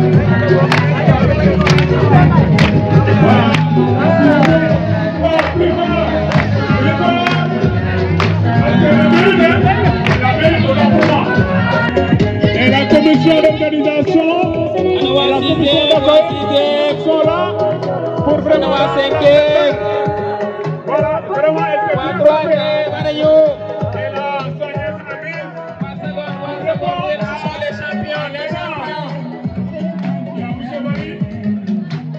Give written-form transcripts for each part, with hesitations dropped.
Et la commission d'organisation et la commission d'accueil sont là pour vraiment voilà, vraiment elle fait plus les champions, les champions. Il y a monsieur Bari,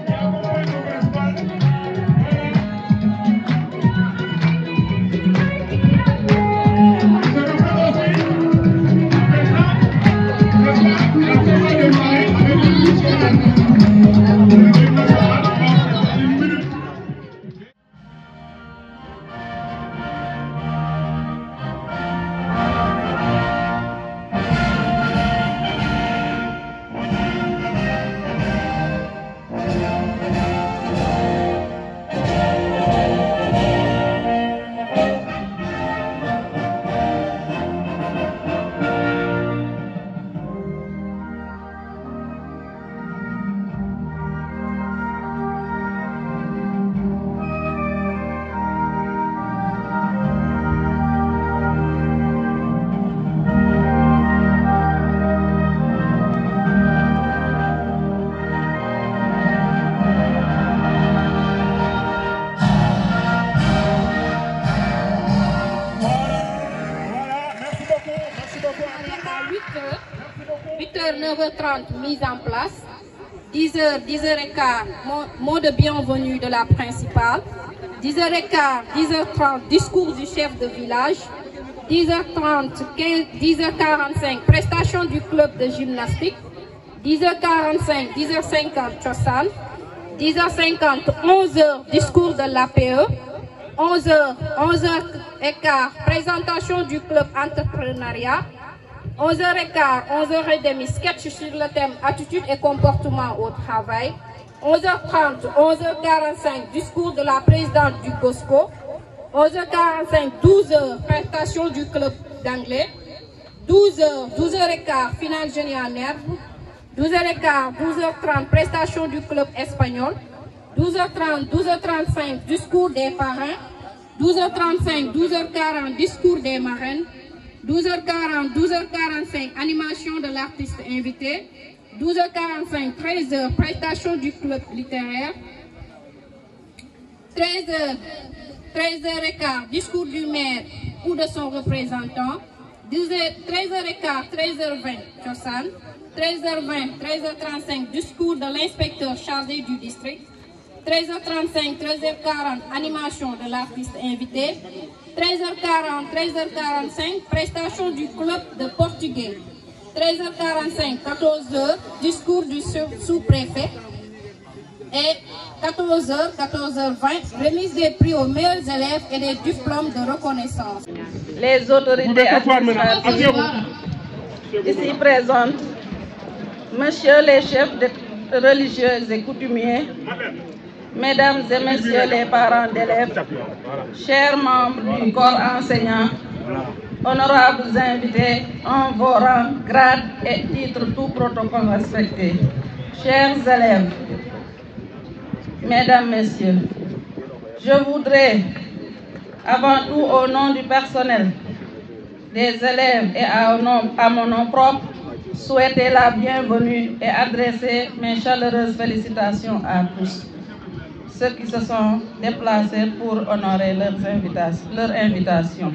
il y a beaucoup de principal. À 9h30, mise en place. 10h, 10h15, mot de bienvenue de la principale. 10h15, 10h30, discours du chef de village. 10h30, 10h45, prestation du club de gymnastique. 10h45, 10h50, Chosan. 10h50, 11h, discours de l'APE. 11h, 11h15, présentation du club entrepreneuriat. 11h15, 11h30, sketch sur le thème attitude et comportement au travail. 11h30, 11h45, discours de la présidente du GOSCO. 11h45, 12h, prestation du club d'anglais. 12h, 12h15, finale génie en herbe. 12h15, 12h30, prestation du club espagnol. 12h30, 12h35, discours des parrains. 12h35, 12h40, discours des marraines. 12h40, 12h45, animation de l'artiste invité. 12h45, 13h, prestation du club littéraire. 13h, 13h15, discours du maire ou de son représentant. 13h15, 13h20, Chosan. 13h20, 13h35, discours de l'inspecteur chargé du district. 13h35, 13h40, animation de l'artiste invité. 13h40, 13h45, prestation du club de portugais. 13h45, 14h, discours du sous-préfet. Et 14h, 14h20, remise des prix aux meilleurs élèves et des diplômes de reconnaissance. Les autorités administratives ici présentes, messieurs les chefs religieux et coutumiers, mesdames et messieurs les parents d'élèves, chers membres du corps enseignant, honorables invités en vos rangs, grades et titres, tout protocole respecté, chers élèves, mesdames, messieurs, je voudrais, avant tout au nom du personnel, des élèves et à mon nom propre, souhaiter la bienvenue et adresser mes chaleureuses félicitations à tous ceux qui se sont déplacés pour honorer leur invitation.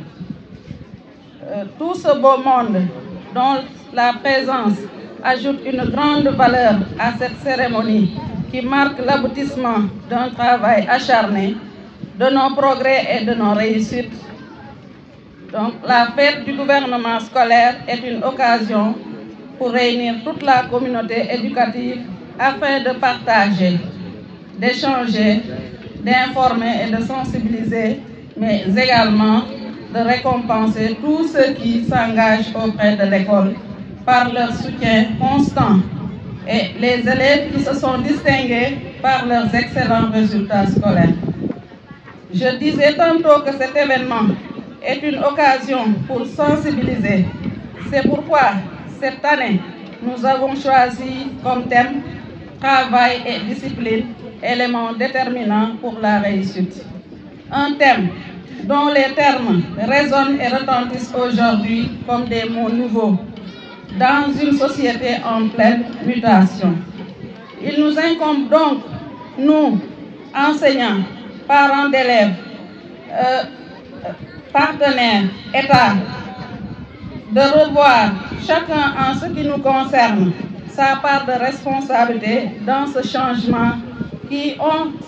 Tout ce beau monde dont la présence ajoute une grande valeur à cette cérémonie qui marque l'aboutissement d'un travail acharné, de nos progrès et de nos réussites. Donc, la fête du gouvernement scolaire est une occasion pour réunir toute la communauté éducative afin de partager, d'échanger, d'informer et de sensibiliser, mais également de récompenser tous ceux qui s'engagent auprès de l'école par leur soutien constant et les élèves qui se sont distingués par leurs excellents résultats scolaires. Je disais tantôt que cet événement est une occasion pour sensibiliser. C'est pourquoi cette année, nous avons choisi comme thème travail et discipline, éléments déterminants pour la réussite. Un thème dont les termes résonnent et retentissent aujourd'hui comme des mots nouveaux dans une société en pleine mutation. Il nous incombe donc, nous, enseignants, parents d'élèves, partenaires, État, de revoir chacun en ce qui nous concerne sa part de responsabilité dans ce changement qui,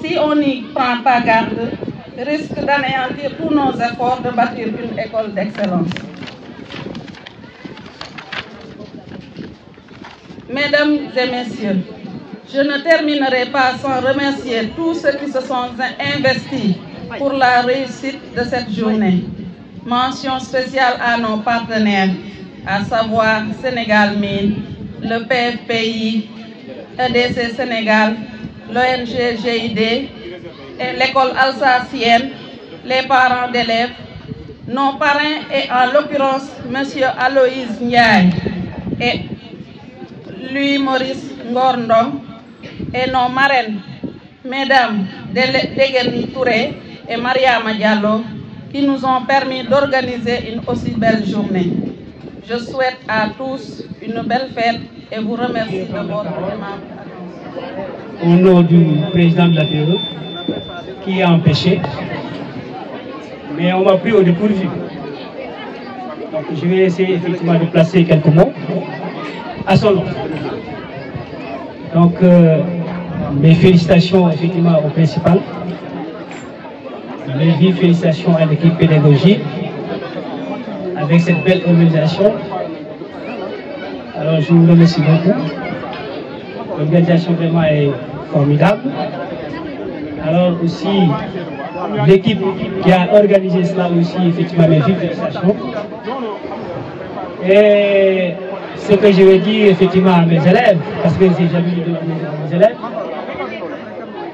si on n'y prend pas garde, risque d'anéantir tous nos efforts de bâtir une école d'excellence. Mesdames et messieurs, je ne terminerai pas sans remercier tous ceux qui se sont investis pour la réussite de cette journée. Mention spéciale à nos partenaires, à savoir Sénégal Mine, le PFPI, EDC Sénégal, l'ONG GID et l'école alsacienne, les parents d'élèves, nos parrains et en l'occurrence M. Aloïse Ndiaye et Louis-Maurice Ngorndong et nos marraines, Mesdames Degen Touré et Mariama Diallo, qui nous ont permis d'organiser une aussi belle journée. Je souhaite à tous une belle fête et vous remercie de votre aimable attention. Au nom du président de la PE, qui est empêché, mais on m'a pris au dépourvu. Donc je vais essayer effectivement de placer quelques mots à son nom. Donc mes félicitations effectivement au principal, mes vives félicitations à l'équipe pédagogique avec cette belle organisation. Alors je vous remercie beaucoup. L'organisation vraiment est formidable. Alors aussi l'équipe qui a organisé cela aussi, effectivement mes vives félicitations. Et ce que je vais dire effectivement à mes élèves, parce que j'ai jamais eu de mes élèves,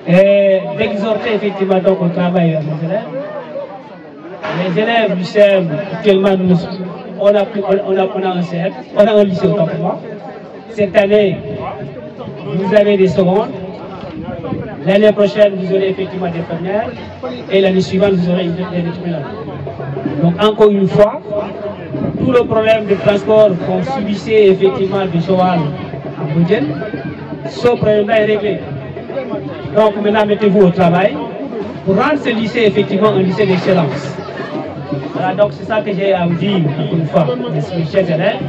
et d'exhorter effectivement donc au travail à mes élèves. Les élèves du CEM, actuellement on a un CEM, on a un lycée autant pour moi. Cette année, vous avez des secondes. L'année prochaine, vous aurez effectivement des premières. Et l'année suivante, vous aurez des terminales. Donc encore une fois, tout le problème de transport qu'on subissait effectivement de Joal à Boudjen, ce problème-là est réglé. Donc maintenant, mettez-vous au travail pour rendre ce lycée effectivement un lycée d'excellence. Voilà, donc c'est ça que j'ai à vous dire encore une fois, mes chers élèves.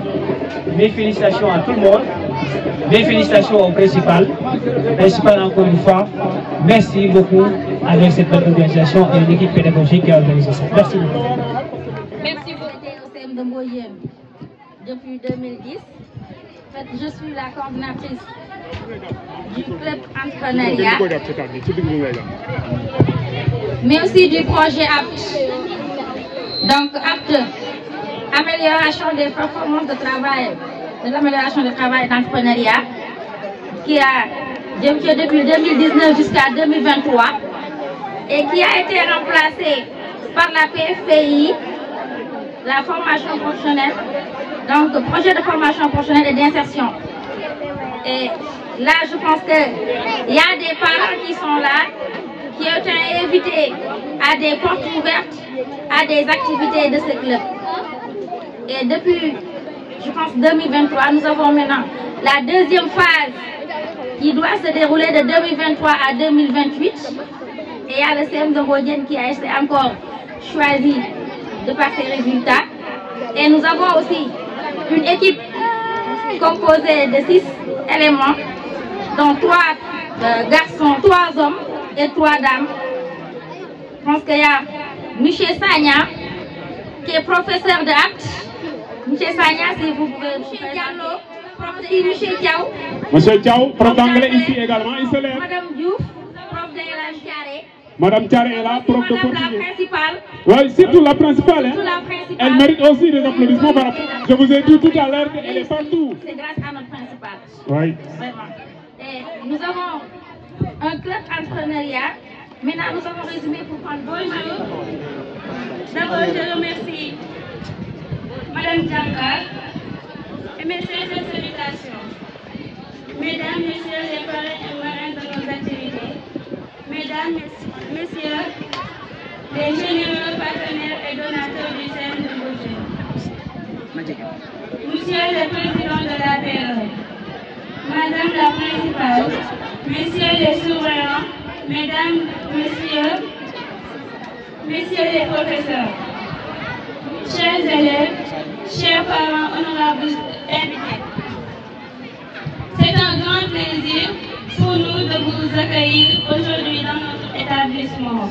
Mes félicitations à tout le monde. Mes félicitations au principal. Principal encore une fois. Merci beaucoup avec cette belle organisation et l'équipe pédagogique qui a organisé ça. Merci beaucoup. Merci beaucoup. Au CEM de Mboyem depuis 2010. En fait, je suis la coordinatrice du club entrepreneuriat, mais aussi du projet APT. Donc APT, amélioration des performances de travail, de l'amélioration du travail d'entrepreneuriat, qui a depuis 2019 jusqu'à 2023 et qui a été remplacé par la PFPI, la formation professionnelle, donc projet de formation professionnelle et d'insertion. Et là, je pense qu'il y a des parents qui sont là, qui ont été invités à des portes ouvertes, à des activités de ce club. Et depuis, je pense, 2023, nous avons maintenant la deuxième phase qui doit se dérouler de 2023 à 2028. Et il y a le CEM de Mbodiène qui a été encore choisi de par ses résultats. Et nous avons aussi une équipe composée de 6 éléments, dont 3 garçons, 3 hommes et 3 dames. Je pense qu'il y a M. Sagna, qui est professeur de acte. M. Sagna, si vous pouvez. M. Diallo, professeur M. Diaw. Monsieur Diaw, prof d'anglais ici également, il se lève. Madame Diouf, prof de la Thiaré. Madame Thiaré est là, prof de portugais. Madame la principale. Oui, surtout la principale. Hein? La principale. Elle mérite aussi des applaudissements. Par rapport. Je vous ai dit tout à l'heure qu'elle est partout. C'est grâce à notre principale. Oui. Vraiment. Et nous avons un club entrepreneuriat. Maintenant, nous avons résumé pour prendre. Bonjour. D'abord, je remercie Madame Djangar et mes sincères salutations. Mesdames, Messieurs les parrains et marraines de nos activités, Mesdames, Messieurs les généreux partenaires et donateurs du CEM de Beaujeu, Monsieur le Président de la PE, Madame la Principale, Messieurs les souverains, Mesdames, Messieurs les professeurs, chers élèves, chers parents, honorables invités. C'est un grand plaisir pour nous de vous accueillir aujourd'hui dans notre établissement.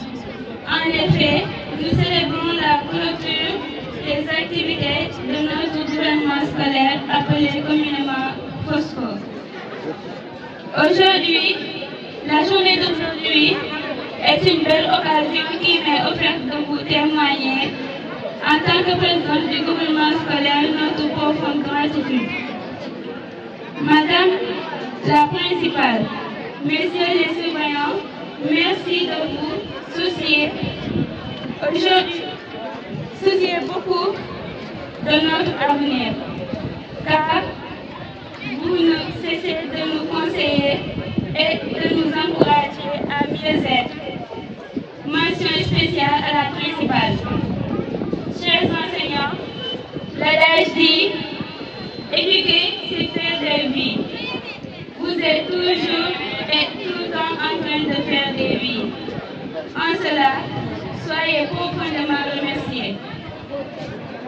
En effet, nous célébrons la clôture des activités de notre gouvernement scolaire appelé communément FOSCO. Aujourd'hui, la journée d'aujourd'hui est une belle occasion qui m'est offerte de vous témoigner, en tant que présidente du gouvernement scolaire, notre profonde gratitude. Madame la Principale, Messieurs les surveillants, merci de vous soucier beaucoup de notre avenir, car vous ne cessez de nous conseiller et de nous encourager à mieux être. Mention spéciale à la Principale. Chers enseignants, l'adage dit « Éduquer, c'est faire des vies ». Vous êtes toujours et tout le temps en train de faire des vies. En cela, soyez profondément remerciés.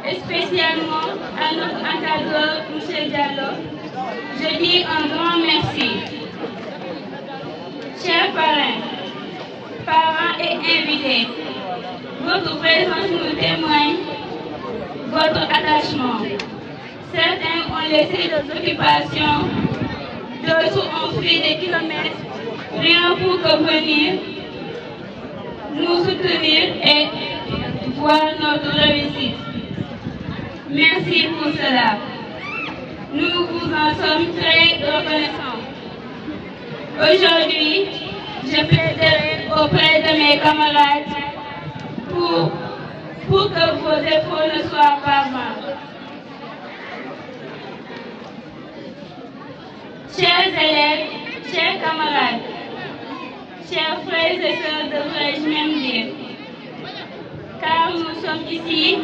Et spécialement à notre encadreur, M. Diallo, je dis un grand merci. Chers parents et invités, votre présence nous témoigne votre attachement. Certains ont laissé leurs occupations, d'autres ont fait des kilomètres rien pour que venir nous soutenir et voir notre réussite. Merci pour cela. Nous vous en sommes très reconnaissants. Aujourd'hui, je plaiderai auprès de mes camarades pour que vos efforts ne soient pas vains. Chers élèves, chers camarades, chers frères et sœurs, devrais-je même dire, car nous sommes ici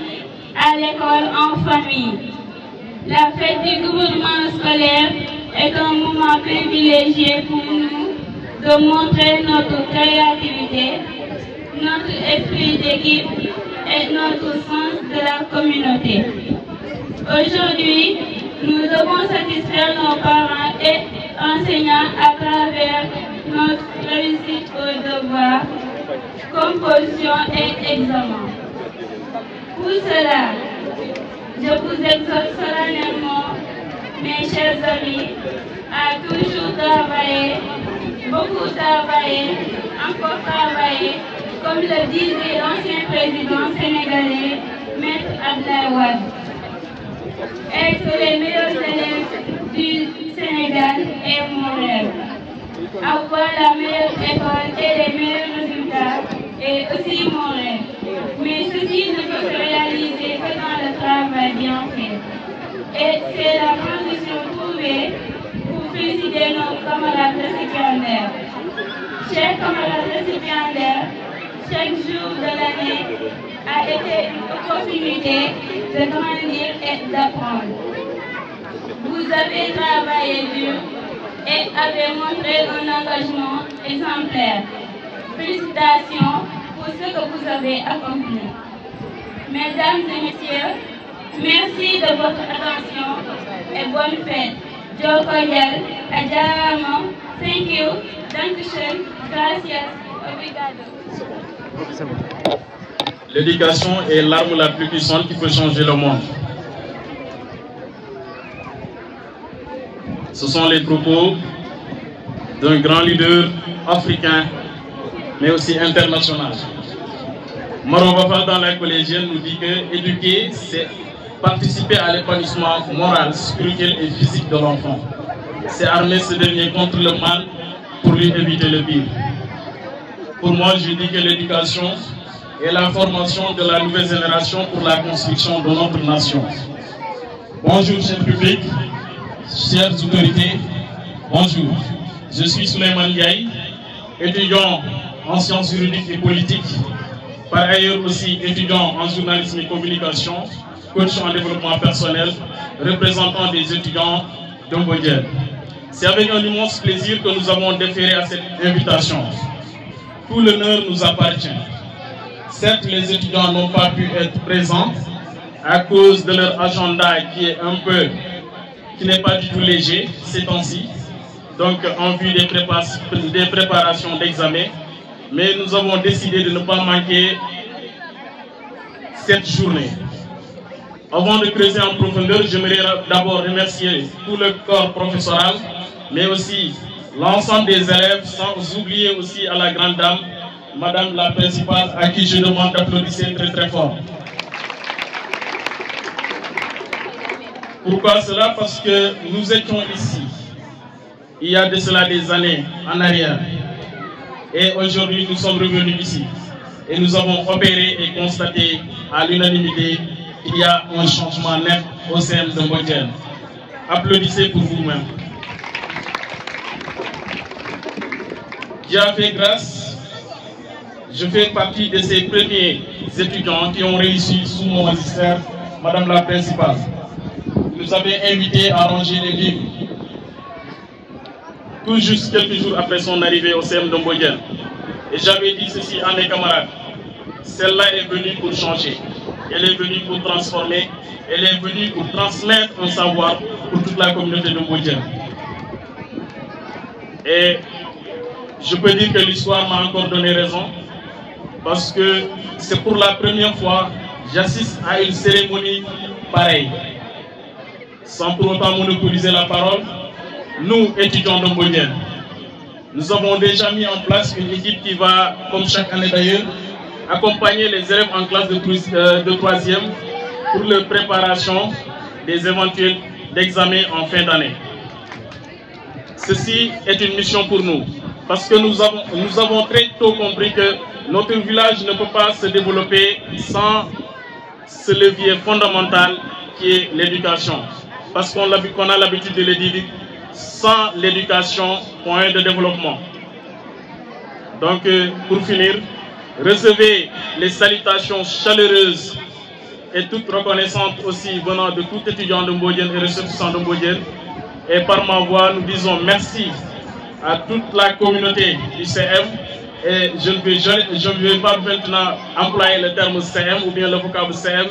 à l'école en famille. La fête du gouvernement scolaire est un moment privilégié pour nous de montrer notre créativité, notre esprit d'équipe et notre sens de la communauté. Aujourd'hui, nous devons satisfaire nos parents et enseignants à travers notre réussite aux devoirs, composition et examen. Pour cela, je vous exhorte solennellement, mes chers amis, à toujours travailler, beaucoup travailler, encore travailler, comme le disait l'ancien président sénégalais, Maître Abdoulaye Wade. Être les meilleurs élèves du Sénégal est mon rêve. Avoir la meilleure école et les meilleurs résultats est aussi mon rêve. Mais ceci ne peut se réaliser que dans le travail bien fait. Et c'est la condition trouvée pour féliciter nos camarades récipiendaires. Chers camarades récipiendaires, chaque jour de l'année a été une opportunité de grandir et d'apprendre. Vous avez travaillé dur et avez montré un engagement exemplaire. Félicitations pour ce que vous avez accompli. Mesdames et messieurs, merci de votre attention et bonne fête. Jokoyal, Adjarama, thank you, Dankeschön, gracias, obrigado. L'éducation est l'arme la plus puissante qui peut changer le monde. Ce sont les propos d'un grand leader africain, mais aussi international. Maro Bafal dans la collégienne nous dit que éduquer, c'est participer à l'épanouissement moral, spirituel et physique de l'enfant. C'est armer ce dernier contre le mal pour lui éviter le pire. Pour moi, je dis que l'éducation est la formation de la nouvelle génération pour la construction de notre nation. Bonjour, cher public. chères autorités, bonjour. Je suis Souleymane Ndiaye, étudiant en sciences juridiques et politiques, par ailleurs aussi étudiant en journalisme et communication, coach en développement personnel, représentant des étudiants de Mbodiène. C'est avec un immense plaisir que nous avons déféré à cette invitation. Tout l'honneur nous appartient. Certes, les étudiants n'ont pas pu être présents à cause de leur agenda qui n'est pas du tout léger ces temps-ci, donc en vue des préparations d'examen. Mais nous avons décidé de ne pas manquer cette journée. Avant de creuser en profondeur, j'aimerais d'abord remercier tout le corps professoral, mais aussi l'ensemble des élèves, sans oublier aussi à la grande dame, Madame la principale, à qui je demande d'applaudir très très fort. Pourquoi cela? Parce que nous étions ici, il y a de cela des années en arrière, et aujourd'hui nous sommes revenus ici, et nous avons opéré et constaté à l'unanimité qu'il y a un changement net au sein de Mbodiène. Applaudissez pour vous-même. Dieu a fait grâce, je fais partie de ces premiers étudiants qui ont réussi sous mon magistère, Madame la principale. Vous nous avez invités à ranger les livres, tout juste quelques jours après son arrivée au CM de Mbodiène. Et j'avais dit ceci à mes camarades, celle-là est venue pour changer, elle est venue pour transformer, elle est venue pour transmettre un savoir pour toute la communauté de Mbodiène. Et je peux dire que l'histoire m'a encore donné raison, parce que c'est pour la première fois que j'assiste à une cérémonie pareille. Sans pour autant monopoliser la parole, nous, étudiants de Mbodiène, nous avons déjà mis en place une équipe qui va, comme chaque année d'ailleurs, accompagner les élèves en classe de 3e pour leur préparation des éventuels examens en fin d'année. Ceci est une mission pour nous, parce que nous avons très tôt compris que notre village ne peut pas se développer sans ce levier fondamental qui est l'éducation. Parce qu'on a l'habitude de le dire, sans l'éducation, point de développement. Donc, pour finir, recevez les salutations chaleureuses et toutes reconnaissantes aussi venant de tout étudiant de Mbodiène et ressortissant de Mbodiène. Et par ma voix, nous disons merci à toute la communauté du CM. Et je ne vais pas maintenant employer le terme CM ou bien le vocable CM,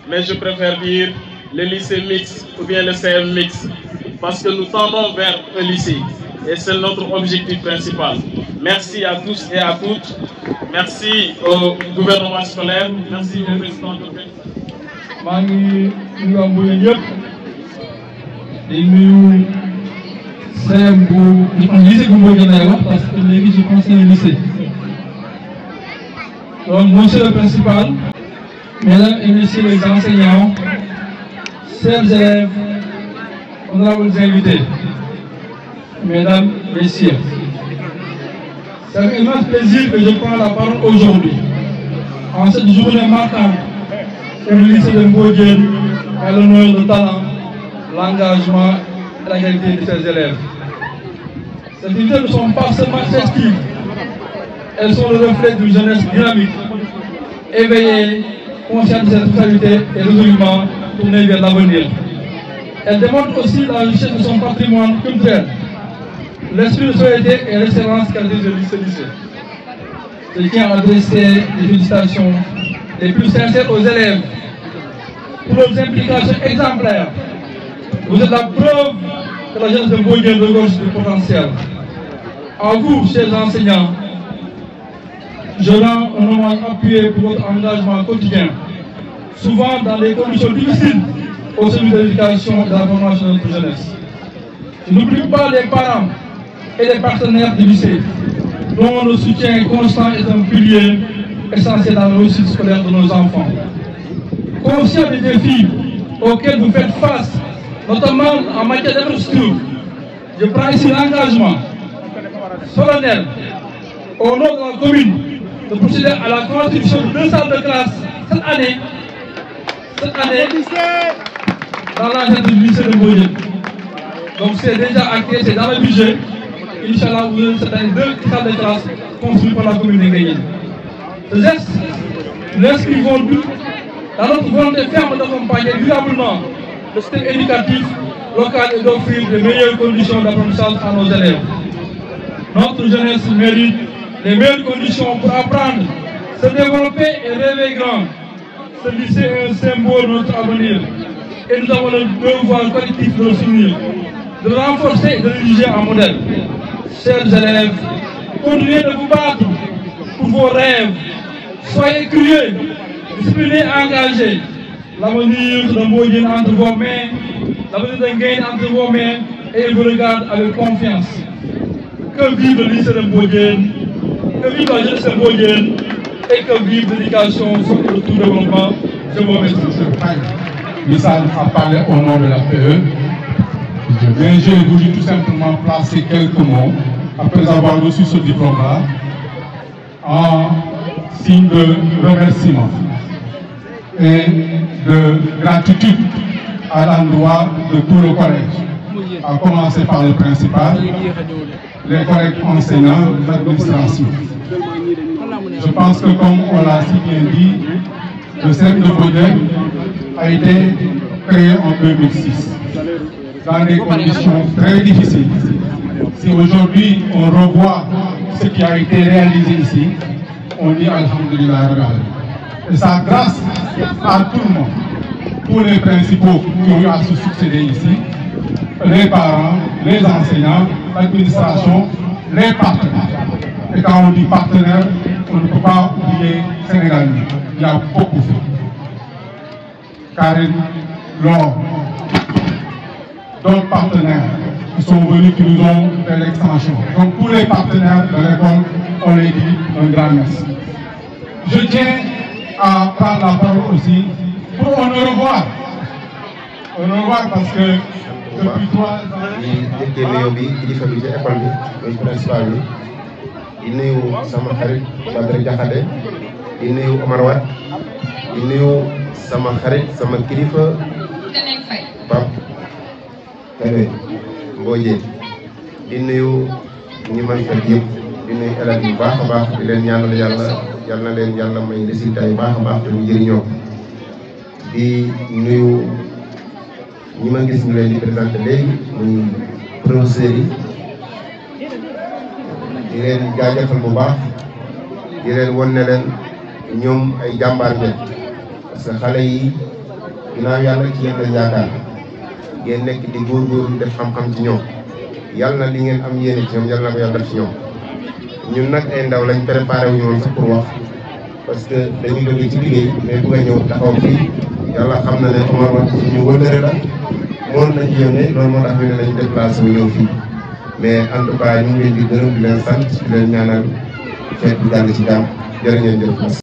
mais je préfère dire le lycée mixte ou bien le CM mixte, parce que nous tendons vers un lycée et c'est notre objectif principal. Merci à tous et à toutes. Merci au gouvernement scolaire. Merci au président de parce que je pense que lycée. Donc, monsieur le principal, mesdames et messieurs les enseignants, chers élèves, honorables invités, mesdames, messieurs, c'est avec immense plaisir que je prends la parole aujourd'hui, en cette journée marquante pour le lycée de Mbodiène, à l'honneur du talent, l'engagement et la qualité de ses élèves. Ces activités ne sont pas seulement festives, elles sont le reflet d'une jeunesse dynamique, éveillée, consciente de ses responsabilités et résolument tournée vers l'avenir. Elle démontre aussi la richesse de son patrimoine culturel, l'esprit de solidarité et l'excellence caractérise ce lycée. Je tiens à adresser des félicitations les plus sincères aux élèves pour leurs implications exemplaires. Vous êtes la preuve que la jeunesse de Mbodiène regorge du potentiel. À vous, chers enseignants, je rends un hommage appuyé pour votre engagement quotidien, souvent dans des conditions difficiles au service de l'éducation et de la formation de notre jeunesse. Je n'oublie pas les parents et les partenaires du lycée, dont le soutien constant est un pilier essentiel dans la réussite scolaire de nos enfants. Conscient des défis auxquels vous faites face, notamment en matière d'infrastructure, je prends ici l'engagement solennel au nom de la commune de procéder à la construction de 2 salles de classe cette année dans l'enceinte du lycée de Mbodiène. Donc c'est déjà acté, c'est dans le budget. Inch'Allah, vous aurez cette année 2 salles de classe construites par la commune de Nguyen. Ce geste, nous inscrivons dans notre volonté ferme d'accompagner durablement le système éducatif local et d'offrir de meilleures conditions d'apprentissage à nos élèves. Notre jeunesse mérite les meilleures conditions pour apprendre, se développer et rêver grand. Ce lycée est un symbole de notre avenir et nous avons le devoir collectif de le soutenir, de le renforcer et de le juger en modèle. Chers élèves, continuez de vous battre pour vos rêves. Soyez curieux, disciplinés et engagés. L'avenir de Mbodjen entre vos mains, l'avenir de Nguyen entre vos mains, et vous regarde avec confiance. Que vive le lycée de Mbodjen, que vive la jeunesse de Mbodjen, et que vive l'éducation sur le tout développement. Je vous remercie. Missal a parlé au nom de la PE. Mais j'ai voulu tout simplement placer quelques mots après avoir reçu ce diplôme-là en signe de remerciement et de gratitude à l'endroit de tout le collège, à commencer par le principal, les collègues enseignants, l'administration. Je pense que comme on l'a si bien dit, le CEM de Mbodjen a été créé en 2006 dans des conditions très difficiles. Si aujourd'hui on revoit ce qui a été réalisé ici, on dit Alhamdulillah. Et ça grâce à tout le monde, tous les principaux qui ont eu à se succéder ici, les parents, les enseignants, l'administration, les partenaires. Et quand on dit partenaire, on ne peut pas oublier Sénégal. Il y a beaucoup fait. Karine, Laure, d'autres partenaires qui sont venus, qui nous ont fait l'extension. Donc tous les partenaires de l'école, on les dit un grand merci. Je tiens à prendre la parole aussi pour on au revoir. On au revoir parce que depuis 3 ans. di nuyu sama xarit Badara Diakhaté di nuyu Omar Wat di nuyu sama xarit sama kilifa Pape Kébé Mbodjen di nuyu ñi man fekk yëpp di nuyu élèves yu baax a baax di leen ñaanal yàlla na leen yàlla may résultat yu baax a baax te ñu jëriñoo di nuyu ñi ma gis ñu leen di présenté léegi muy professeurs yi di leen jaajëfal bu baax di leen won ne leen ñoom ay jàmbaar ngeen parce que xale yi ginnaaw yàlla ci yéen lañ yaakaar ngeen nekk di góorgóorlu def xam-xam ci ñoom yàlla na li ngeen am yéene ci ñoom yàlla na ko yàlla def ci ñoom ñun nag ay ndaw lañ préparé wu ñu woon sax pour wax parce que dañu jóge ci liggéey mais bëgg a ñëw taxaw fii yàlla xam na ne Omar Wat suñu wëllëre la moom nañ ci yónnee loolu moo tax ñu ne nañ déplacé wu ñëw fii mais en tout cas ñu ngi leen di gërëm di leen sant di leen ñaanal fête bi jàll ci jàmm jërë ngeen jëf.